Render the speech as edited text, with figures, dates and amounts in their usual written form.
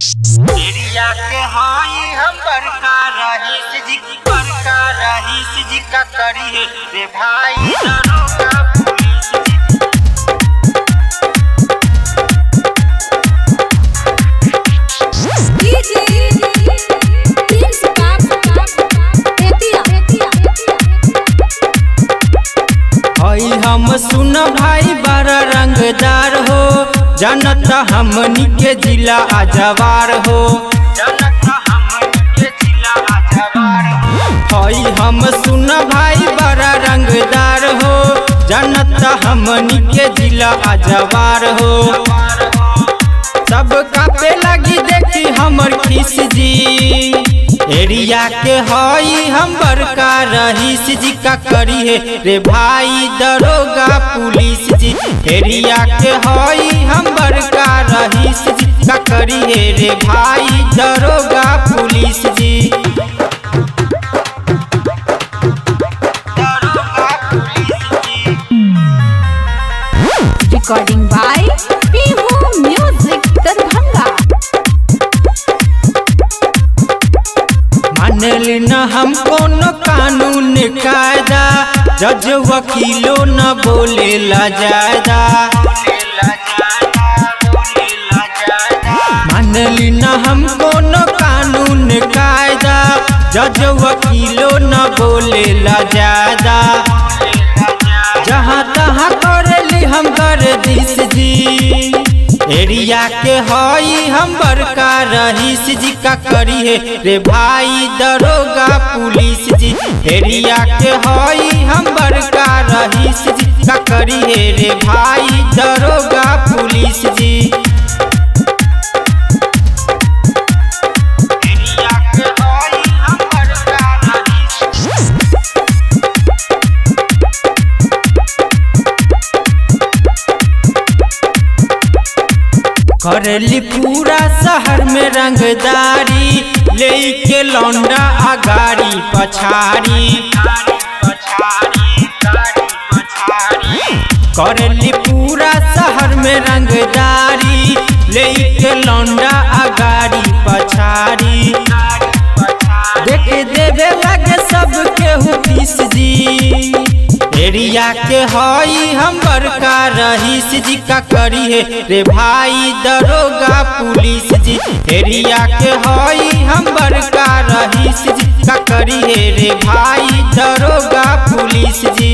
Area के हाई हम बड़का रहीस जी का करी है रे भाई दरोगा पुलिस हई हम सुन भाई बड़ा रंगदार हो, जनता हमनी के जिला आजवार हो। हई हम सुन भाई बड़ा रंगदार हो, जनता हमनी के जिला आजवार हो। सब कापे लगी देखी हमर खीस जी, एरिया के हई हम बड़का रहीस जी का करी है रे भाई दरोगा पुलिस जी। एरिया के हई हम बड़का रहीस जी का करी है रे भाई दरोगा पुलिस जी। Recording by Peehu music Darbhanga. मानली न हम कोनो कानून कायदा, जज वकीलो न बोले ला ज्यादा। मानली न हम कोनो कानून कायदा, जज वकीलो न बोले ला ज्यादा। जहाँ तहाँ करली हम गर्दिश जी, एरिया के हई हम बड़का रहीस जी का करी है रे भाई दरोगा पुलिस जी। एरिया के हई हम बड़का रहीस जी का करी है रे भाई दरोगा पुलिस जी। करली पूरा शहर में रंगदारी, लेके लौंडा आगाड़ी पछाड़ी। करली पूरा शहर में रंगदारी, लेके लौंडा आगाड़ी पछाड़ी। देख देवे लगे सब केहू पीस जी, एरिया के हई हम बड़का रहीस जी का करी है रे भाई दरोगा पुलिस जी। एरिया के हई हम बड़का रहीस जी का करी है रे भाई दरोगा पुलिस जी।